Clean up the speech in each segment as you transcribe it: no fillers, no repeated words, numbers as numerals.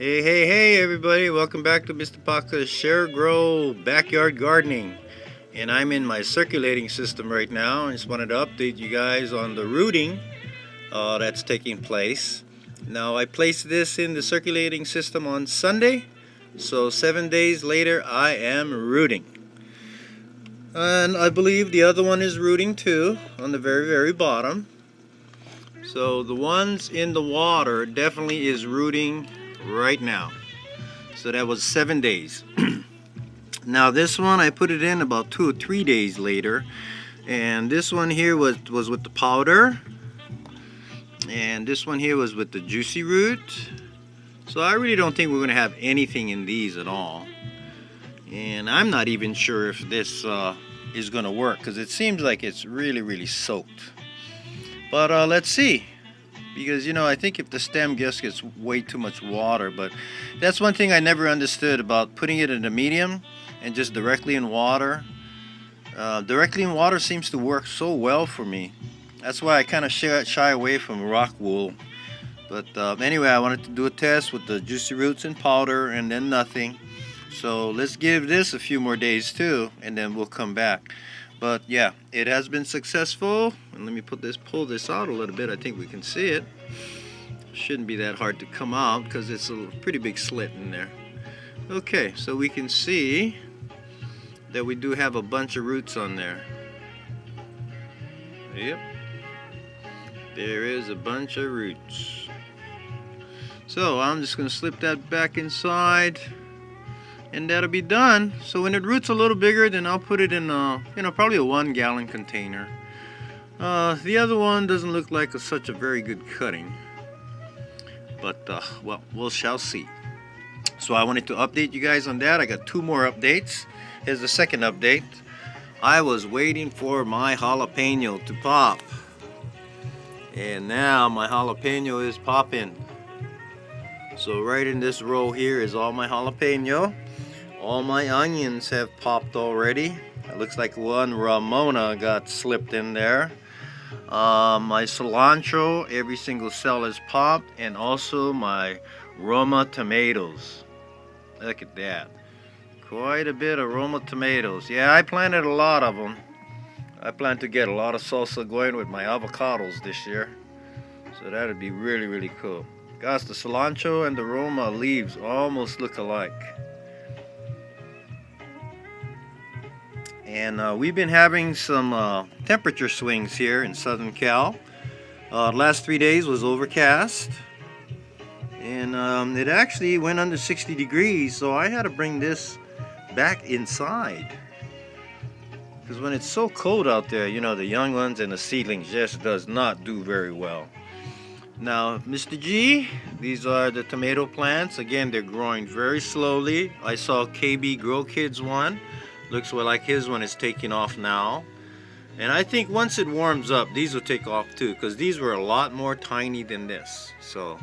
Hey everybody, welcome back to Mr. Paka's Share Grow Backyard Gardening. And I'm in my circulating system right now. I just wanted to update you guys on the rooting that's taking place. Now I placed this in the circulating system on Sunday, so 7 days later I am rooting. And I believe the other one is rooting too, on the very bottom. So the ones in the water definitely is rooting right now. So that was 7 days. Now this one I put it in about 2 or 3 days later, and this one here was with the powder, and this one here was with the juicy root. So I really don't think we're gonna have anything in these at all, and I'm not even sure if this is gonna work, because it seems like it's really soaked. But let's see, because I think if the stem just gets way too much water. But that's one thing I never understood about putting it in a medium and just directly in water. Directly in water seems to work so well for me. That's why I kind of shy away from rock wool. But anyway, I wanted to do a test with the juicy roots and powder, and then nothing. So let's give this a few more days too, and then we'll come back. But yeah, it has been successful. And let me pull this out a little bit. I think we can see it. Shouldn't be that hard to come out because it's a pretty big slit in there. Okay, so we can see that we do have a bunch of roots on there. Yep, there is a bunch of roots. So I'm just going to slip that back inside, and that'll be done. So when it roots a little bigger, then I'll put it in probably a 1-gallon container. The other one doesn't look like such a very good cutting, but well, we shall see. So I wanted to update you guys on that. I got 2 more updates. Here's the second update. I was waiting for my jalapeno to pop, and now my jalapeno is popping. So right in this row here is all my jalapeno. All my onions have popped already. It looks like one Ramona got slipped in there. My cilantro, every single cell is popped, and also my Roma tomatoes. Look at that. Quite a bit of Roma tomatoes. Yeah, I planted a lot of them. I plan to get a lot of salsa going with my avocados this year. So that would be really cool. Guys, the cilantro and the Roma leaves almost look alike. And we've been having some temperature swings here in Southern Cal. Last 3 days was overcast, and it actually went under 60 degrees, so I had to bring this back inside, because when it's so cold out there, the young ones and the seedlings just does not do very well. Now, Mr. G, these are the tomato plants. Again, they're growing very slowly. I saw KB Grow Kids one. Looks like his one is taking off now. And I think once it warms up, these will take off too, because these were a lot more tiny than this. So,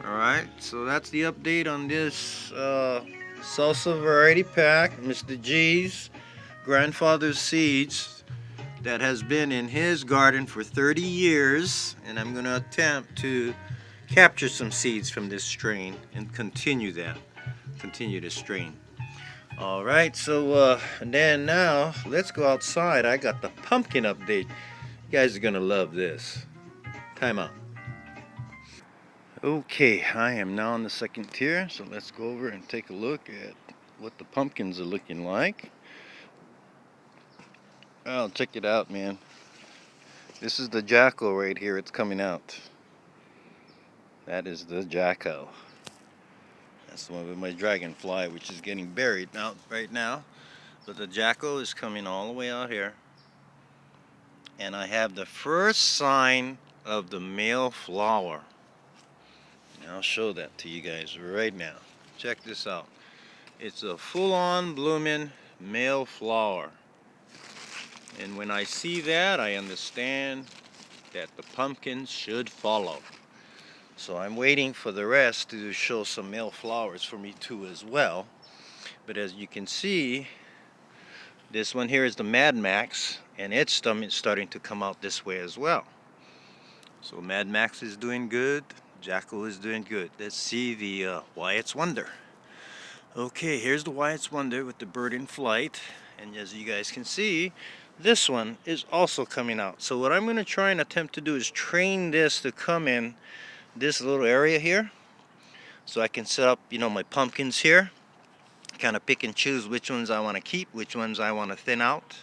alright, so that's the update on this salsa variety pack, Mr. G's grandfather's seeds, that has been in his garden for 30 years. And I'm going to attempt to capture some seeds from this strain and continue the strain. Alright, so and then now let's go outside. I got the pumpkin update. You guys are gonna love this. Time out. Okay, I am now on the second tier, so let's go over and take a look at what the pumpkins are looking like. Oh, check it out, man. This is the Jacko right here. It's coming out. That is the Jacko. That's the one with my dragonfly, which is getting buried out right now. But the Jacko is coming all the way out here. And I have the first sign of the male flower. And I'll show that to you guys right now. Check this out. It's a full-on blooming male flower. And when I see that, I understand that the pumpkins should follow. So I'm waiting for the rest to show some male flowers for me too as well. But as you can see, this one here is the Mad Max, and its stomach is starting to come out this way as well. So Mad Max is doing good. Jacko is doing good. Let's see the Wyatt's Wonder. Okay, here's the Wyatt's Wonder with the bird in flight. And as you guys can see, this one is also coming out. So what I'm going to try and attempt to do is train this to come in this little area here. So I can set up, my pumpkins here. Kind of pick and choose which ones I want to keep, which ones I want to thin out.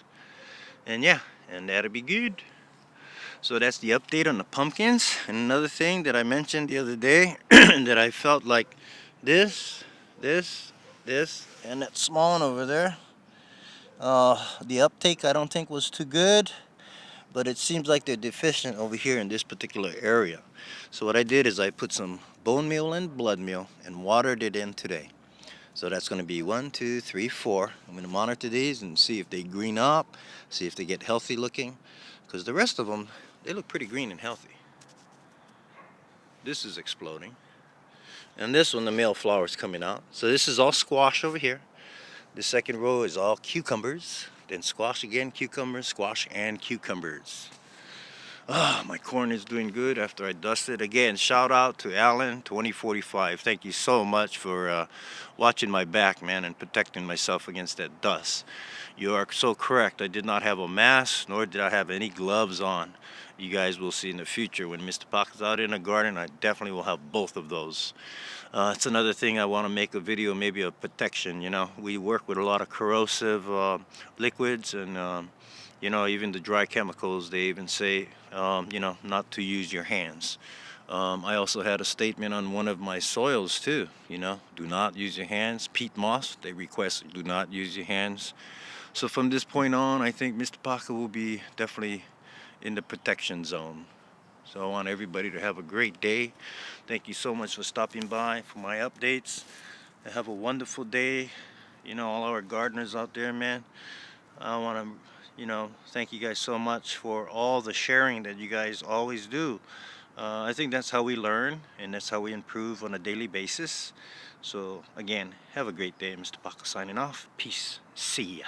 And yeah, and that'll be good. So that's the update on the pumpkins. And another thing that I mentioned the other day that I felt like this, and that small one over there. The uptake I don't think was too good, but it seems like they're deficient over here in this particular area. So what I did is I put some bone meal and blood meal and watered it in today. So that's going to be 1, 2, 3, 4. I'm going to monitor these and see if they green up, see if they get healthy looking, because the rest of them, they look pretty green and healthy. This is exploding. And this one, the male flower is coming out. So this is all squash over here. The second row is all cucumbers. Then squash again, cucumbers, squash, and cucumbers. My corn is doing good after I dusted. Again, shout out to Alan 2045. Thank you so much for watching my back, man, and protecting myself against that dust. You are so correct. I did not have a mask, nor did I have any gloves on. You guys will see in the future when Mr. Paka's out in the garden, I definitely will have both of those. It's another thing I want to make a video, maybe of protection. We work with a lot of corrosive liquids and even the dry chemicals. They even say not to use your hands. I also had a statement on one of my soils too, do not use your hands. Peat moss, they request do not use your hands. So from this point on, I think Mr. Paka will be definitely in the protection zone. So I want everybody to have a great day. Thank you so much for stopping by for my updates. And have a wonderful day. All our gardeners out there, man. I want to, thank you guys so much for all the sharing that you guys always do. I think that's how we learn and that's how we improve on a daily basis. So again, have a great day. Mr. Paka signing off. Peace. See ya.